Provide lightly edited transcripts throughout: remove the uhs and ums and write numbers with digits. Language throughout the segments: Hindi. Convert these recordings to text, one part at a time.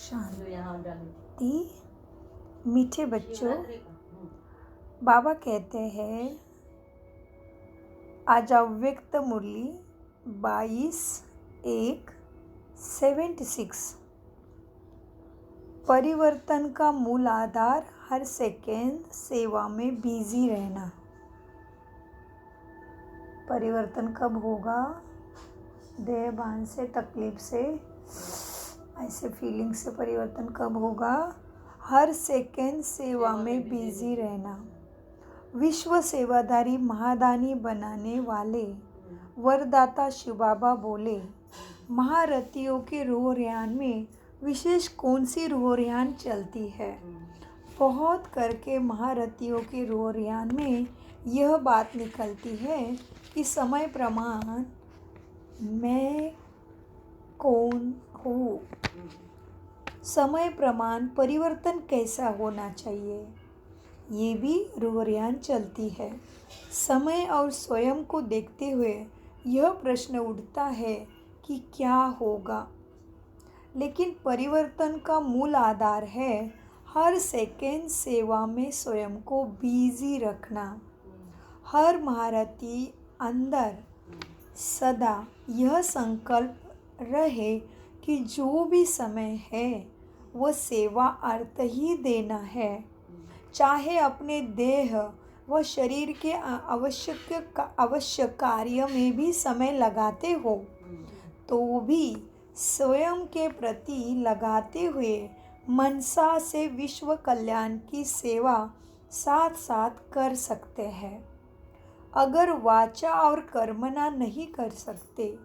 शांति। मीठे बच्चों, बाबा कहते हैं आज अव्यक्त मुरली 22/1/76। परिवर्तन का मूल आधार हर सेकेंड सेवा में बिजी रहना। परिवर्तन कब होगा? देह भान से, तकलीफ से, ऐसे फीलिंग से परिवर्तन कब होगा? हर सेकेंड सेवा में बिजी रहना। विश्व सेवादारी महादानी बनाने वाले वरदाता शिव बाबा बोले, महारथियों के रूह रेहान में विशेष कौन सी रूह रेहान चलती है? बहुत करके महारथियों के रूह रेहान में यह बात निकलती है कि समय प्रमाण मैं कौन हूँ। समय प्रमाण परिवर्तन कैसा होना चाहिए, ये भी रूह रेहान चलती है। समय और स्वयं को देखते हुए यह प्रश्न उठता है कि क्या होगा। लेकिन परिवर्तन का मूल आधार है हर सेकेंड सेवा में स्वयं को बिजी रखना। हर महारथी अंदर सदा यह संकल्प रहे कि जो भी समय है वह सेवा अर्थ ही देना है। चाहे अपने देह व शरीर के आवश्यक कार्य में भी समय लगाते हो, तो भी स्वयं के प्रति लगाते हुए मनसा से विश्व कल्याण की सेवा साथ साथ कर सकते हैं। अगर वाचा और कर्मना नहीं कर सकते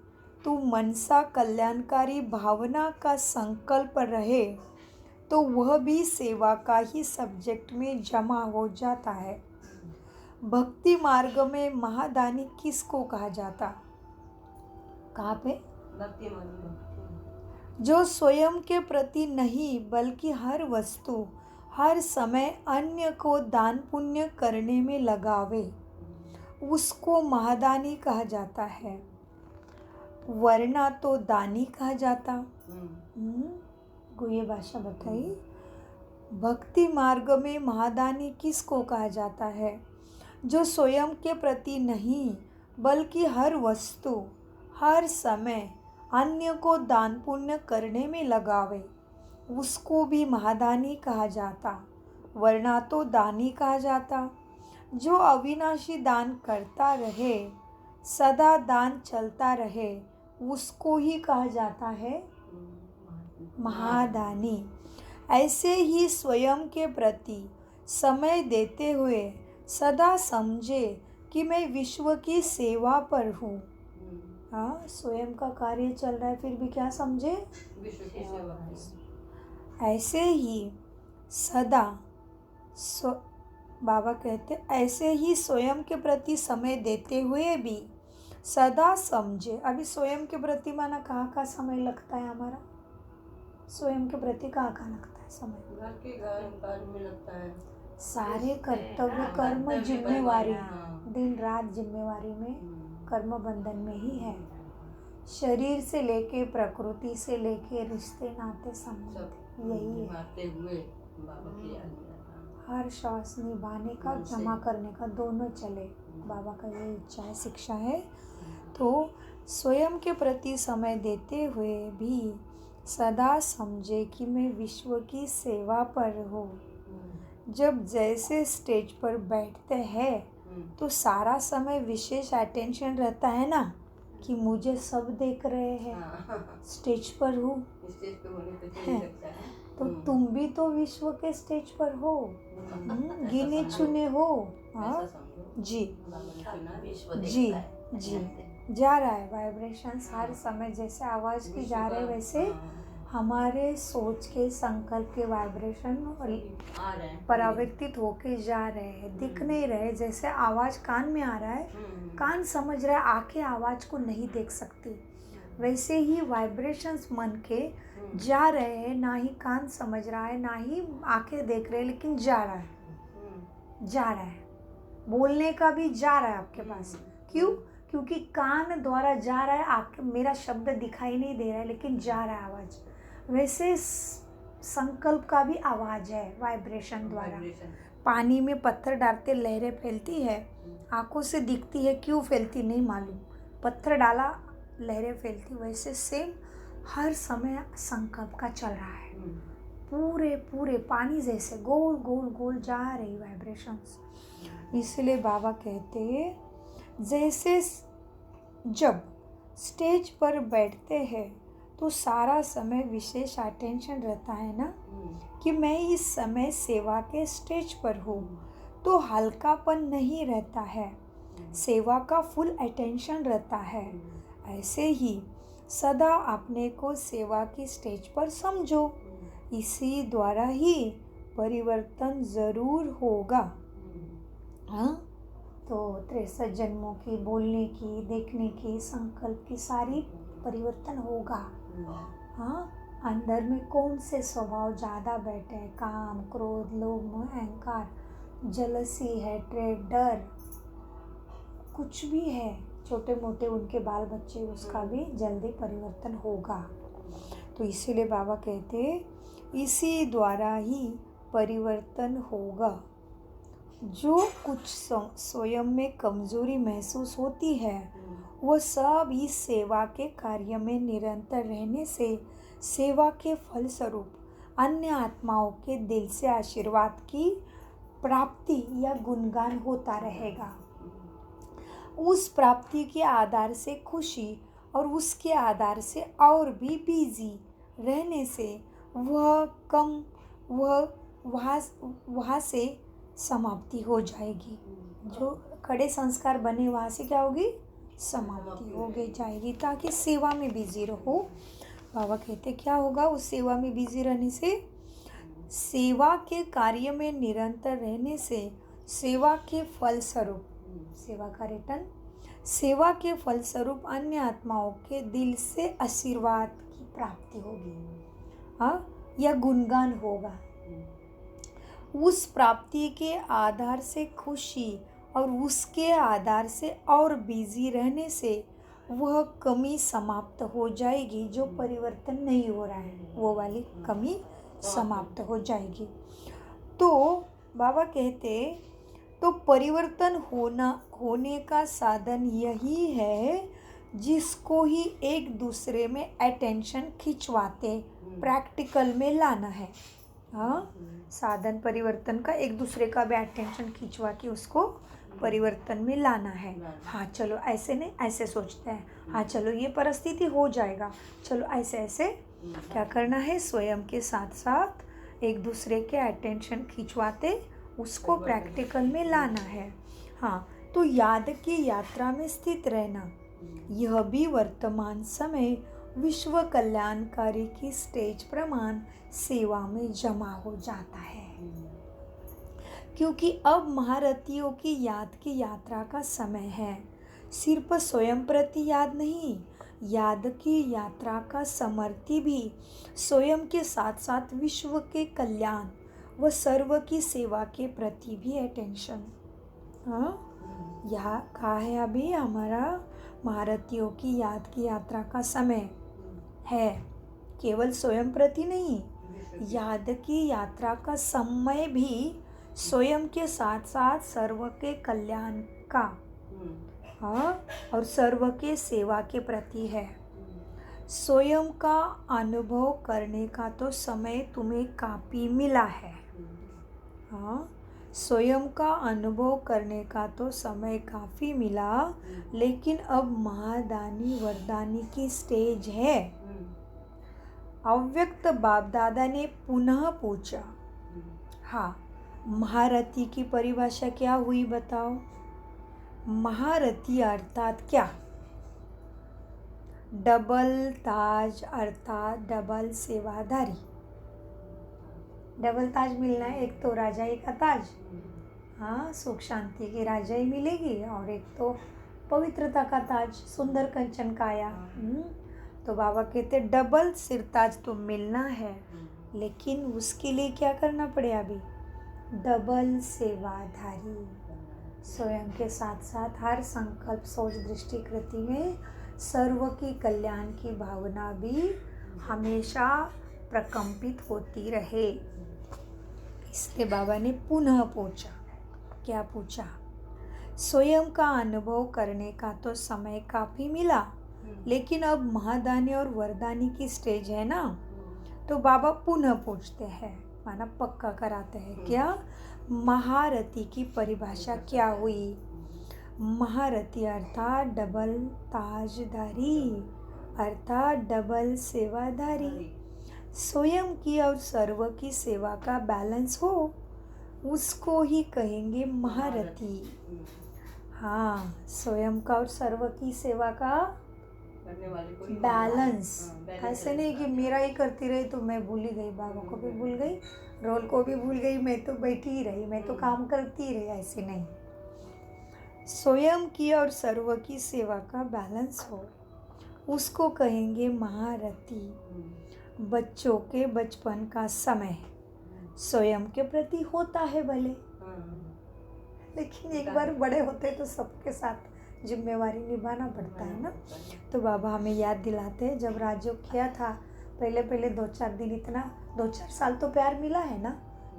तो मनसा कल्याणकारी भावना का संकल्प रहे तो वह भी सेवा का ही सब्जेक्ट में जमा हो जाता है। भक्ति मार्ग में महादानी किसको कहा जाता? कहाँ पे? भक्ति मार्ग। जो स्वयं के प्रति नहीं बल्कि हर वस्तु हर समय अन्य को दान पुण्य करने में लगावे, उसको महादानी कहा जाता है, वरना तो दानी कहा जाता। ये भाषा बताइए। भक्ति मार्ग में महादानी किसको कहा जाता है? जो स्वयं के प्रति नहीं बल्कि हर वस्तु हर समय अन्य को दान पुण्य करने में लगावे, उसको भी महादानी कहा जाता, वरना तो दानी कहा जाता। जो अविनाशी दान करता रहे, सदा दान चलता रहे, उसको ही कहा जाता है महादानी। ऐसे ही स्वयं के प्रति समय देते हुए सदा समझे कि मैं विश्व की सेवा पर हूँ। हाँ, स्वयं का कार्य चल रहा है फिर भी क्या समझे? विश्व की सेवा। ऐसे ही सदा बाबा कहते ऐसे ही स्वयं के प्रति समय देते हुए भी सदा समझे। अभी स्वयं के प्रति माना कहाँ समय लगता है हमारा? स्वयं के प्रति कहाँ लगता है समय? घर के कार्य में लगता है। सारे कर्तव्य कर्म जिम्मेवारी दिन रात जिम्मेवारी में कर्म बंधन में ही है। शरीर से लेके प्रकृति से लेके रिश्ते नाते संबंध यही है। हर श्वास निभाने का जमा करने का दोनों चले, बाबा का ये इच्छा है, शिक्षा है। तो स्वयं के प्रति समय देते हुए भी सदा समझे कि मैं विश्व की सेवा पर हूँ। जब जैसे स्टेज पर बैठते हैं तो सारा समय विशेष अटेंशन रहता है ना कि मुझे सब देख रहे हैं, स्टेज पर हूँ। तो तुम भी तो विश्व के स्टेज पर हो, गिने चुने हो। हाँ जी जी जी, जा रहा है वाइब्रेशन हर समय। जैसे आवाज़ की जा रहे वैसे हमारे सोच के संकल्प के वाइब्रेशन परावर्तित होके जा रहे हैं, दिख नहीं रहे। जैसे आवाज़ कान में आ रहा है, कान समझ रहा है, आंखें आवाज़ को नहीं देख सकती, वैसे ही वाइब्रेशंस मन के जा रहे हैं। ना ही कान समझ रहा है ना ही आंखें देख रहे हैं, लेकिन जा रहा है। बोलने का भी जा रहा है आपके पास। क्यों? क्योंकि कान द्वारा जा रहा है, मेरा शब्द दिखाई नहीं दे रहा है लेकिन जा रहा है आवाज़। वैसे संकल्प का भी आवाज़ है, वाइब्रेशन द्वारा। पानी में पत्थर डालते लहरें फैलती है, आंखों से दिखती है, क्यों फैलती नहीं मालूम, पत्थर डाला लहरें फैलती। वैसे सेम हर समय संकल्प का चल रहा है, पूरे पूरे पानी जैसे गोल गोल गोल जा रही वाइब्रेशंस। इसलिए बाबा कहते हैं जैसे जब स्टेज पर बैठते हैं तो सारा समय विशेष अटेंशन रहता है ना, कि मैं इस समय सेवा के स्टेज पर हूँ, तो हल्कापन नहीं रहता है, सेवा का फुल अटेंशन रहता है। ऐसे ही सदा अपने को सेवा की स्टेज पर समझो, इसी द्वारा ही परिवर्तन ज़रूर होगा। हाँ, तो 63 जन्मों की, बोलने की, देखने की, संकल्प की सारी परिवर्तन होगा। हाँ, अंदर में कौन से स्वभाव ज़्यादा बैठे हैं, काम, क्रोध, लोभ, मोह, अहंकार, जलसी, हैट्रेड, डर, कुछ भी है, छोटे मोटे उनके बाल बच्चे, उसका भी जल्दी परिवर्तन होगा। तो इसीलिए बाबा कहते इसी द्वारा ही परिवर्तन होगा। जो कुछ स्वयं में कमजोरी महसूस होती है वह सब इस सेवा के कार्य में निरंतर रहने से सेवा के फलस्वरूप अन्य आत्माओं के दिल से आशीर्वाद की प्राप्ति या गुणगान होता रहेगा। उस प्राप्ति के आधार से खुशी और उसके आधार से और भी बिजी रहने से वहाँ से समाप्ति हो जाएगी। जो खड़े संस्कार बने वहाँ से क्या होगी, समाप्ति हो गई जाएगी, ताकि सेवा में बिजी रहो। बाबा कहते क्या होगा उस सेवा में बिजी रहने से, सेवा के कार्य में निरंतर रहने से सेवा के फलस्वरूप, सेवा का रिटर्न, सेवा के फलस्वरूप अन्य आत्माओं के दिल से आशीर्वाद की प्राप्ति होगी, हाँ, या गुणगान होगा। उस प्राप्ति के आधार से खुशी और उसके आधार से और बिजी रहने से वह कमी समाप्त हो जाएगी। जो परिवर्तन नहीं हो रहा है वो वाली कमी समाप्त हो जाएगी। तो बाबा कहते तो परिवर्तन होने का साधन यही है जिसको ही एक दूसरे में अटेंशन खिंचवाते प्रैक्टिकल में लाना है। हाँ, साधन परिवर्तन का एक दूसरे का भी अटेंशन खिंचवा के उसको परिवर्तन में लाना है। हाँ चलो ऐसे नहीं, ऐसे सोचते हैं, हाँ चलो ये परिस्थिति हो जाएगा, चलो ऐसे ऐसे क्या करना है, स्वयं के साथ साथ एक दूसरे के अटेंशन खिंचवाते उसको प्रैक्टिकल में लाना है। हाँ, तो याद की यात्रा में स्थित रहना, यह भी वर्तमान समय विश्व कल्याणकारी की स्टेज प्रमाण सेवा में जमा हो जाता है। क्योंकि अब महारथियों की याद की यात्रा का समय है, सिर्फ स्वयं प्रति याद नहीं, याद की यात्रा का समर्थी भी स्वयं के साथ साथ विश्व के कल्याण व सर्व की सेवा के प्रति भी अटेंशन। हाँ, यहाँ कहा है अभी हमारा महारथियों की याद की यात्रा का समय है, केवल स्वयं प्रति नहीं, याद की यात्रा का समय भी स्वयं के साथ साथ सर्व के कल्याण का, हाँ, और सर्व के सेवा के प्रति है। स्वयं का अनुभव करने का तो समय तुम्हें काफ़ी मिला है। हाँ, स्वयं का अनुभव करने का तो समय काफ़ी मिला, लेकिन अब महादानी वरदानी की स्टेज है। अव्यक्त बाप दादा ने पुनः पूछा, हाँ, महारथी की परिभाषा क्या हुई बताओ? महारथी अर्थात क्या? डबल ताज अर्थात डबल सेवाधारी। डबल ताज मिलना है, एक तो राजाई का ताज, हाँ, सुख शांति की राजाई मिलेगी, और एक तो पवित्रता का ताज, सुंदर कंचन काया। तो बाबा कहते डबल सिरताज तो मिलना है, लेकिन उसके लिए क्या करना पड़े अभी? डबल सेवाधारी, स्वयं के साथ साथ हर संकल्प सोच दृष्टि कृति में सर्व की कल्याण की भावना भी हमेशा प्रकंपित होती रहे। इसलिए बाबा ने पुनः पूछा, क्या पूछा? स्वयं का अनुभव करने का तो समय काफ़ी मिला, लेकिन अब महादानी और वरदानी की स्टेज है ना, तो बाबा पुनः पूछते हैं, माना पक्का कराते हैं। क्या? महारथी की परिभाषा क्या हुई? महारथी अर्थात डबल ताजधारी, अर्थात डबल सेवाधारी। स्वयं की और सर्व की सेवा का बैलेंस हो, उसको ही कहेंगे महारथी। हाँ, स्वयं का और सर्व की सेवा का बैलेंस। ऐसे नहीं कि मेरा ही करती रही तो मैं भूल ही गई, बाबा को भी भूल गई, रोल को भी भूल गई, मैं तो बैठी ही रही, मैं तो काम करती ही रही, ऐसे नहीं। स्वयं की और सर्व की सेवा का बैलेंस हो, उसको कहेंगे महारथी। बच्चों के बचपन का समय स्वयं के प्रति होता है भले, लेकिन एक बार बड़े होते तो सबके साथ जिम्मेवारी निभाना पड़ता है ना। तो बाबा हमें याद दिलाते हैं, जब राजयोग किया था पहले 2-4 दिन, इतना 2-4 साल तो प्यार मिला है ना,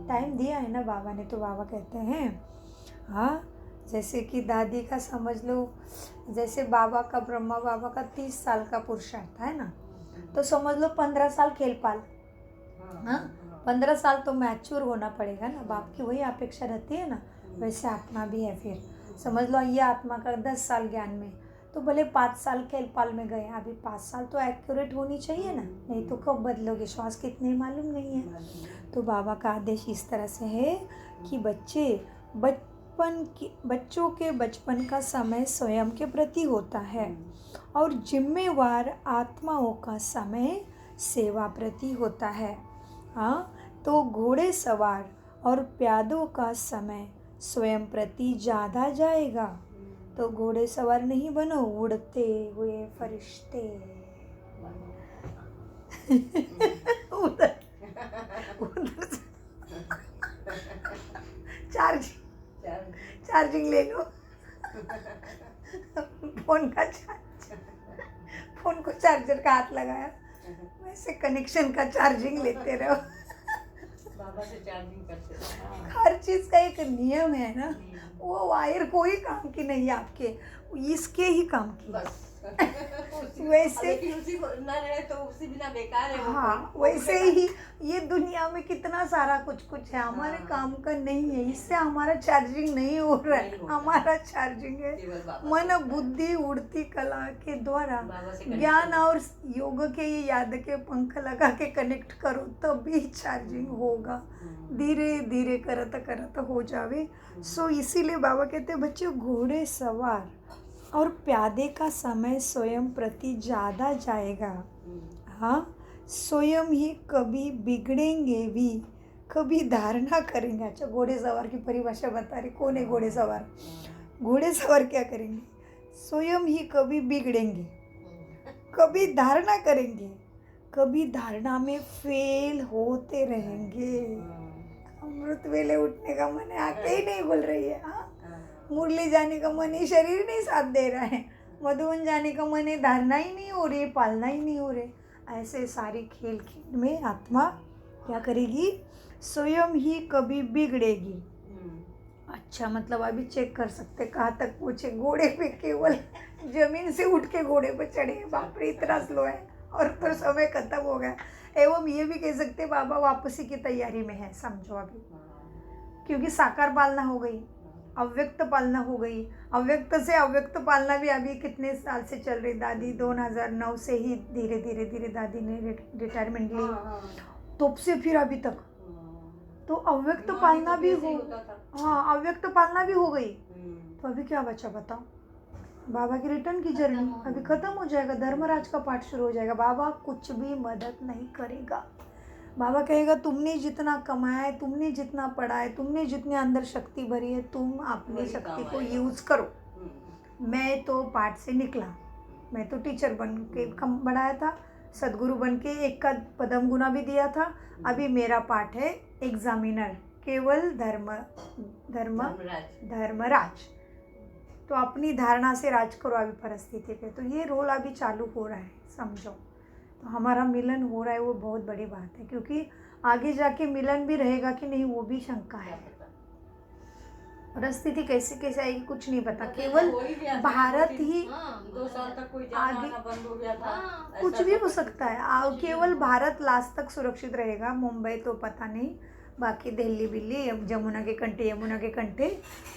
टाइम दिया है ना बाबा ने। तो बाबा कहते हैं, हाँ, जैसे कि दादी का समझ लो, जैसे बाबा का, ब्रह्मा बाबा का 30 साल का पुरुषार्थ है ना, तो समझ लो 15 साल खेल पाल। हाँ, 15 साल तो मैच्योर होना पड़ेगा ना, बाप की वही अपेक्षा रहती है ना। वैसे आत्मा भी है, फिर समझ लो ये आत्मा का 10 साल ज्ञान में, तो भले 5 साल खेल पाल में गए, अभी 5 साल तो एक्यूरेट होनी चाहिए ना, नहीं तो कब बदलोगे, श्वास कितने मालूम नहीं है। तो बाबा का आदेश इस तरह से है कि बच्चों के बचपन का समय स्वयं के प्रति होता है, और जिम्मेवार आत्माओं का समय सेवा प्रति होता है। हाँ, तो घोड़े सवार और प्यादों का समय स्वयं प्रति ज़्यादा जाएगा। तो घोड़े सवार नहीं बनो, उड़ते हुए फरिश्ते। उधर चार्जिंग ले लो, फोन को चार्जर का हाथ लगाया, वैसे कनेक्शन का चार्जिंग लेते रहो। बाबा से चार्जिंग करते रहो। हर चीज का एक नियम है ना, वो वायर कोई काम की नहीं है आपके, इसके ही काम की बस। वैसे उसी ना रहे तो उसी बिना बेकार है। हाँ, वैसे ही ये दुनिया में कितना सारा कुछ है, हमारे काम का नहीं है, इससे हमारा चार्जिंग नहीं हो रहा है। हमारा चार्जिंग है मन बुद्धि उड़ती कला के द्वारा, ज्ञान और योग के ये याद के पंख लगा के कनेक्ट करो, तभी चार्जिंग होगा। धीरे धीरे करत हो जावे। सो इसीलिए बाबा कहते हैं, बच्चों घोड़े सवार और प्यादे का समय स्वयं प्रति ज़्यादा जाएगा। हाँ, स्वयं ही कभी बिगड़ेंगे भी, कभी धारणा करेंगे। अच्छा, घोड़े सवार की परिभाषा बता रही, कौन है घोड़े सवार? घोड़े सवार क्या करेंगे? स्वयं ही कभी बिगड़ेंगे, कभी धारणा करेंगे, कभी धारणा में फेल होते रहेंगे। अमृत वेले उठने का मन है, आके ही नहीं बोल रही है। हाँ, मुरली जाने का मन है, शरीर नहीं साथ दे रहा है। मधुबन जाने का मन है, धारणा ही नहीं हो रही, पालना ही नहीं हो रही। ऐसे सारी खेल में आत्मा क्या करेगी? स्वयं ही कभी बिगड़ेगी। अच्छा, मतलब अभी चेक कर सकते कहाँ तक पूछे। घोड़े पे केवल जमीन से उठ के घोड़े पे चढ़े, बाप रे इतना स्लो है, और तो समय खत्म हो गया। एवं ये भी कह सकते बाबा वापसी की तैयारी में है, समझो अभी, क्योंकि साकार पालना हो गई, अव्यक्त पालना हो गई, अव्यक्त से अव्यक्त पालना भी अभी कितने साल से चल रही। दादी 2009 से ही धीरे धीरे दादी ने रिटायरमेंट ली, तब से फिर अभी तक तो अव्यक्त पालना भी हो, हाँ अव्यक्त पालना भी हो गई। तो अभी क्या बचा बताओ? बाबा की रिटर्न की जर्नी अभी खत्म हो जाएगा, धर्मराज का पाठ शुरू हो जाएगा। बाबा कुछ भी मदद नहीं करेगा। बाबा कहेगा तुमने जितना कमाया है, तुमने जितना पढ़ा है, तुमने जितने अंदर शक्ति भरी है, तुम अपनी शक्ति को यूज करो। मैं तो पाठ से निकला, मैं तो टीचर बन के बढ़ाया था, सदगुरु बन के एक का पदम गुना भी दिया था। अभी मेरा पाठ है एग्जामिनर, केवल धर्मराज। तो अपनी धारणा से राज करो अभी परिस्थिति पे। तो ये रोल अभी चालू हो रहा है, समझो। हमारा मिलन हो रहा है वो बहुत बड़ी बात है, क्योंकि आगे जाके मिलन भी रहेगा कि नहीं वो भी शंका है। परिस्थिति कैसे कैसे आएगी कुछ नहीं पता, केवल भारत ही 2 साल तक कोई आगे जाना बंद हो गया था। कुछ भी हो सकता है। केवल भारत लास्ट तक सुरक्षित रहेगा, मुंबई तो पता नहीं, बाकी दिल्ली बिल्ली यमुना के कंठे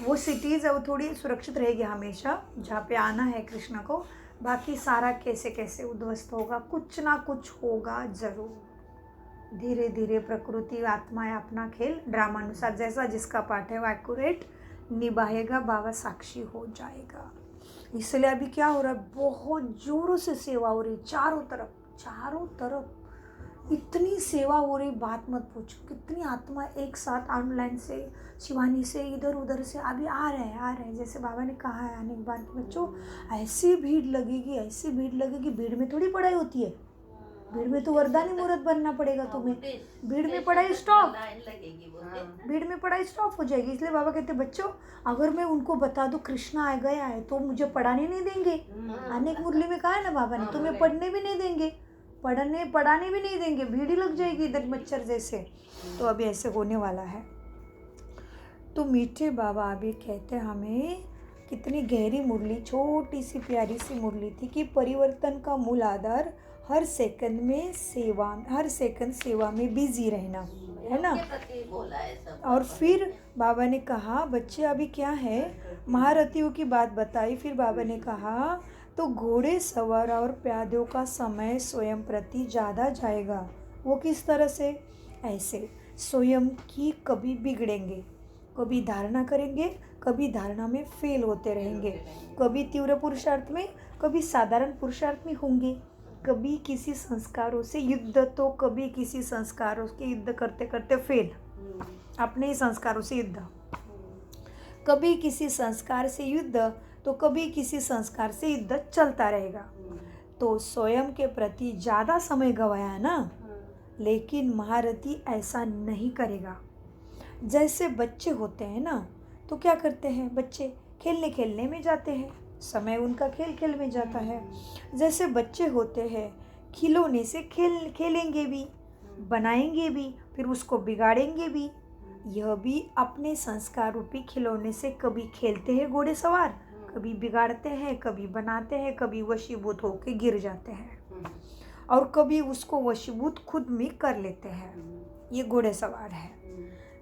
वो सिटीज़ अब थोड़ी सुरक्षित रहेगी हमेशा, जहाँ पे आना है कृष्णा को। बाकी सारा कैसे कैसे उद्ध्वस्त होगा, कुछ ना कुछ होगा ज़रूर। धीरे धीरे प्रकृति आत्मा अपना खेल ड्रामानुसार जैसा जिसका पाठ है वो एक्यूरेट निभाएगा, बाबा साक्षी हो जाएगा। इसलिए अभी क्या हो रहा है, बहुत ज़ोरों से सेवा हो रही, चारों तरफ इतनी सेवा हो रही, बात मत पूछो। कितनी आत्मा एक साथ ऑनलाइन से, शिवानी से, इधर उधर से अभी आ रहे हैं। जैसे बाबा ने कहा है आने के बाद कि बच्चों ऐसी भीड़ लगेगी। भीड़ में थोड़ी पढ़ाई होती है, भीड़ में तो वरदानी मुहूर्त बनना पड़ेगा तुम्हें। भीड़ में पढ़ाई स्टॉप, भीड़ में पढ़ाई स्टॉप हो जाएगी। इसलिए बाबा कहते बच्चों अगर मैं उनको बता दूं कृष्णा आ गया है तो मुझे पढ़ाने नहीं देंगे। अनेक मुरली में कहा है ना बाबा ने, तुम्हें पढ़ने भी नहीं देंगे, पढ़ाने भी नहीं देंगे, भीड़ ही लग जाएगी इधर मच्छर जैसे। तो अभी ऐसे होने वाला है। तो मीठे बाबा अभी कहते हमें, कितनी गहरी मुरली, छोटी सी प्यारी सी मुरली थी कि परिवर्तन का मूल आधार हर सेकंड सेवा में बिजी रहना है ना। और फिर बाबा ने कहा बच्चे अभी क्या है, महारथियों की बात बताई। फिर बाबा ने कहा तो घोड़े सवार और प्यादों का समय स्वयं प्रति ज़्यादा जाएगा। वो किस तरह से, ऐसे स्वयं की कभी बिगड़ेंगे, कभी धारणा करेंगे, कभी धारणा में फेल होते रहेंगे, कभी तीव्र पुरुषार्थ में, कभी साधारण पुरुषार्थ में होंगे, कभी किसी संस्कारों से युद्ध तो कभी किसी संस्कारों के युद्ध करते करते फेल, अपने ही संस्कारों से युद्ध, कभी किसी संस्कार से युद्ध तो कभी किसी संस्कार से युद्ध चलता रहेगा। तो स्वयं के प्रति ज़्यादा समय गवाया है ना, लेकिन महारथी ऐसा नहीं करेगा। जैसे बच्चे होते हैं ना, तो क्या करते हैं बच्चे, खेलने में जाते हैं, समय उनका खेल में जाता है। जैसे बच्चे होते हैं खिलौने से खेलेंगे भी, बनाएंगे भी, फिर उसको बिगाड़ेंगे भी। यह भी अपने संस्कार रूपी खिलौने से कभी खेलते हैं घोड़े सवार, कभी बिगाड़ते हैं, कभी बनाते हैं, कभी वशीभूत होके गिर जाते हैं, और कभी उसको वशीभूत खुद में कर लेते हैं। ये घोड़े सवार है,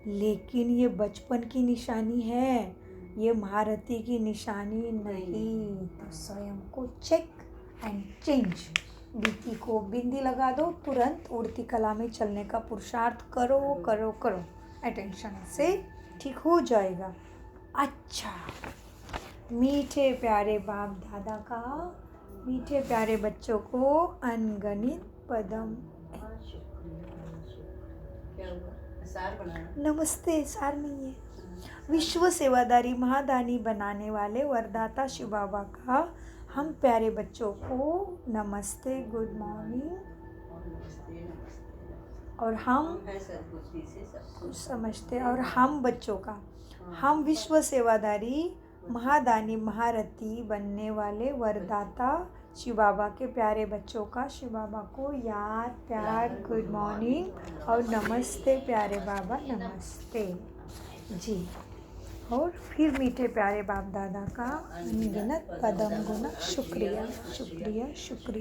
लेकिन ये बचपन की निशानी है, ये महारथी की निशानी नहीं। तो स्वयं को चेक एंड चेंज। बीती को बिंदी लगा दो, तुरंत उड़ती कला में चलने का पुरुषार्थ करो। अटेंशन से ठीक हो जाएगा। अच्छा, मीठे प्यारे बाप दादा का मीठे प्यारे बच्चों को अनगणित पदम नमस्ते। सार नहीं है। विश्व सेवादारी महादानी बनाने वाले वरदाता शिव बाबा का हम प्यारे बच्चों को नमस्ते, गुड मॉर्निंग। और हम कुछ समझते, और हम बच्चों का, हम विश्व सेवादारी महादानी महारथी बनने वाले वरदाता शिव बाबा के प्यारे बच्चों का शिव बाबा को याद, प्यार, गुड मॉर्निंग और नमस्ते प्यारे बाबा, नमस्ते जी। और फिर मीठे प्यारे बाप दादा का अनगिनत पदम गुना शुक्रिया।